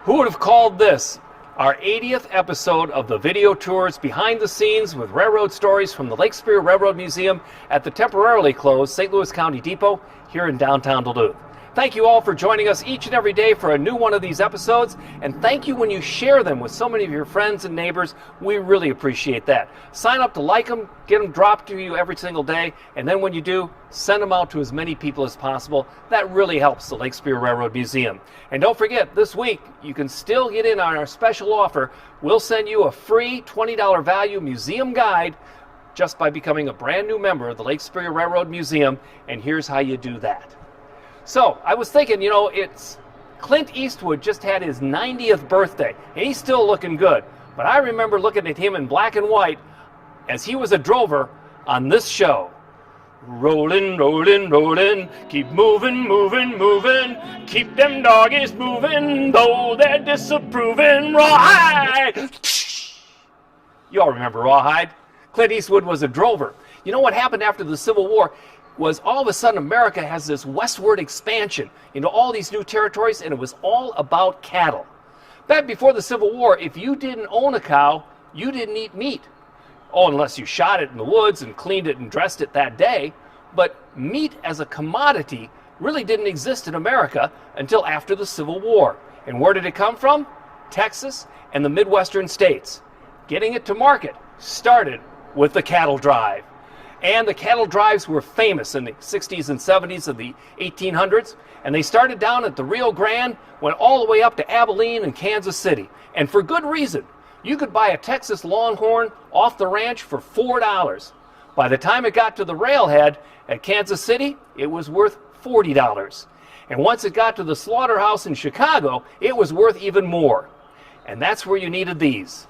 Who would have called this our 80th episode of the video tours behind the scenes with railroad stories from the Lake Superior Railroad Museum at the temporarily closed St. Louis County Depot here in downtown Duluth. Thank you all for joining us each and every day for a new one of these episodes, and thank you when you share them with so many of your friends and neighbors. We really appreciate that. Sign up to like them, get them dropped to you every single day, and then when you do, send them out to as many people as possible. That really helps the Lake Superior Railroad Museum. And don't forget, this week, you can still get in on our special offer. We'll send you a free $20 value museum guide just by becoming a brand new member of the Lake Superior Railroad Museum, and here's how you do that. So, I was thinking, it's Clint Eastwood just had his 90th birthday, and he's still looking good. But I remember looking at him in black and white as he was a drover on this show. Rollin', rollin', rollin', keep moving, moving, moving, keep them doggies moving, though they're disapproving. Rawhide! You all remember Rawhide? Clint Eastwood was a drover. You know what happened after the Civil War? Was all of a sudden America has this westward expansion into all these new territories, and it was all about cattle. Back before the Civil War, if you didn't own a cow, you didn't eat meat. Oh, unless you shot it in the woods and cleaned it and dressed it that day. But meat as a commodity really didn't exist in America until after the Civil War. And where did it come from? Texas and the Midwestern states. Getting it to market started with the cattle drive. And the cattle drives were famous in the 60s and 70s of the 1800s. And they started down at the Rio Grande, went all the way up to Abilene and Kansas City. And for good reason. You could buy a Texas Longhorn off the ranch for $4. By the time it got to the railhead at Kansas City, it was worth $40. And once it got to the slaughterhouse in Chicago, it was worth even more. And that's where you needed these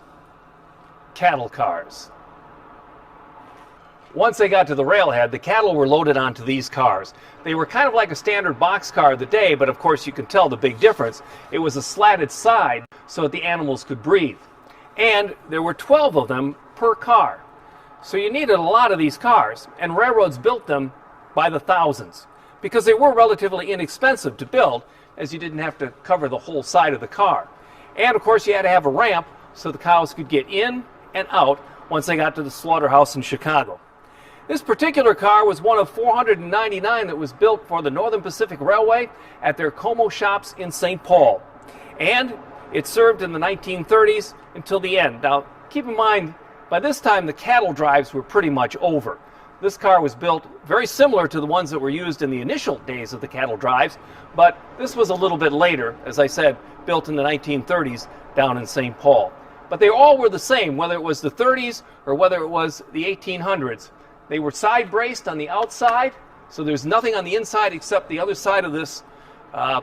cattle cars. Once they got to the railhead, the cattle were loaded onto these cars. They were kind of like a standard boxcar of the day, but of course you can tell the big difference. It was a slatted side so that the animals could breathe. And there were 12 of them per car. So you needed a lot of these cars, and railroads built them by the thousands because they were relatively inexpensive to build, as you didn't have to cover the whole side of the car. And of course you had to have a ramp so the cows could get in and out once they got to the slaughterhouse in Chicago. This particular car was one of 499 that was built for the Northern Pacific Railway at their Como shops in St. Paul. And it served in the 1930s until the end. Now, keep in mind, by this time the cattle drives were pretty much over. This car was built very similar to the ones that were used in the initial days of the cattle drives, but this was a little bit later, as I said, built in the 1930s down in St. Paul. But they all were the same, whether it was the 30s or whether it was the 1800s. They were side braced on the outside, so there's nothing on the inside except the other side of this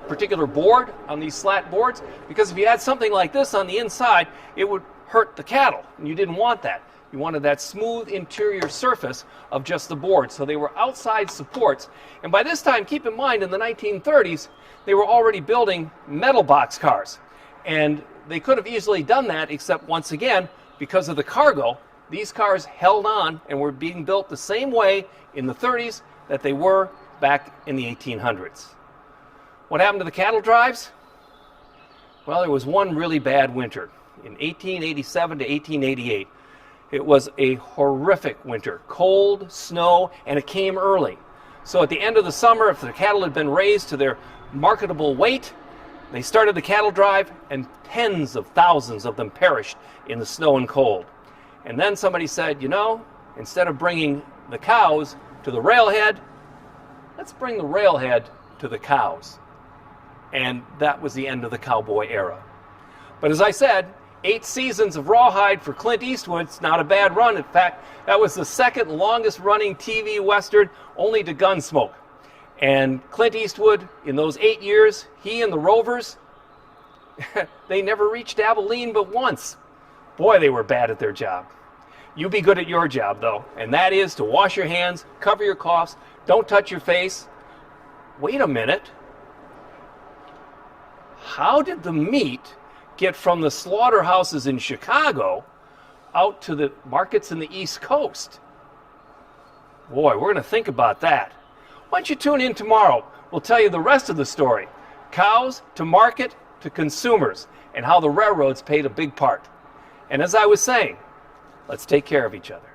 particular board on these slat boards, because if you had something like this on the inside, it would hurt the cattle, and you didn't want that. You wanted that smooth interior surface of just the board, so they were outside supports. And by this time, keep in mind, in the 1930s, they were already building metal boxcars, and they could have easily done that, except once again, because of the cargo, these cars held on and were being built the same way in the 30s that they were back in the 1800s. What happened to the cattle drives? Well, there was one really bad winter in 1887 to 1888. It was a horrific winter, cold, snow, and it came early. So at the end of the summer, if the cattle had been raised to their marketable weight, they started the cattle drive, and tens of thousands of them perished in the snow and cold. And then somebody said, instead of bringing the cows to the railhead, let's bring the railhead to the cows. And that was the end of the cowboy era. But as I said, 8 seasons of Rawhide for Clint Eastwood. It's not a bad run. In fact, that was the second longest running TV Western, only to Gunsmoke. And Clint Eastwood, in those 8 years, he and the Rovers, they never reached Abilene but once. Boy, they were bad at their job. You be good at your job, though, and that is to wash your hands, cover your coughs, don't touch your face. Wait a minute. How did the meat get from the slaughterhouses in Chicago out to the markets in the East Coast? Boy, we're going to think about that. Why don't you tune in tomorrow? We'll tell you the rest of the story. Cows to market to consumers and how the railroads played a big part. And as I was saying, let's take care of each other.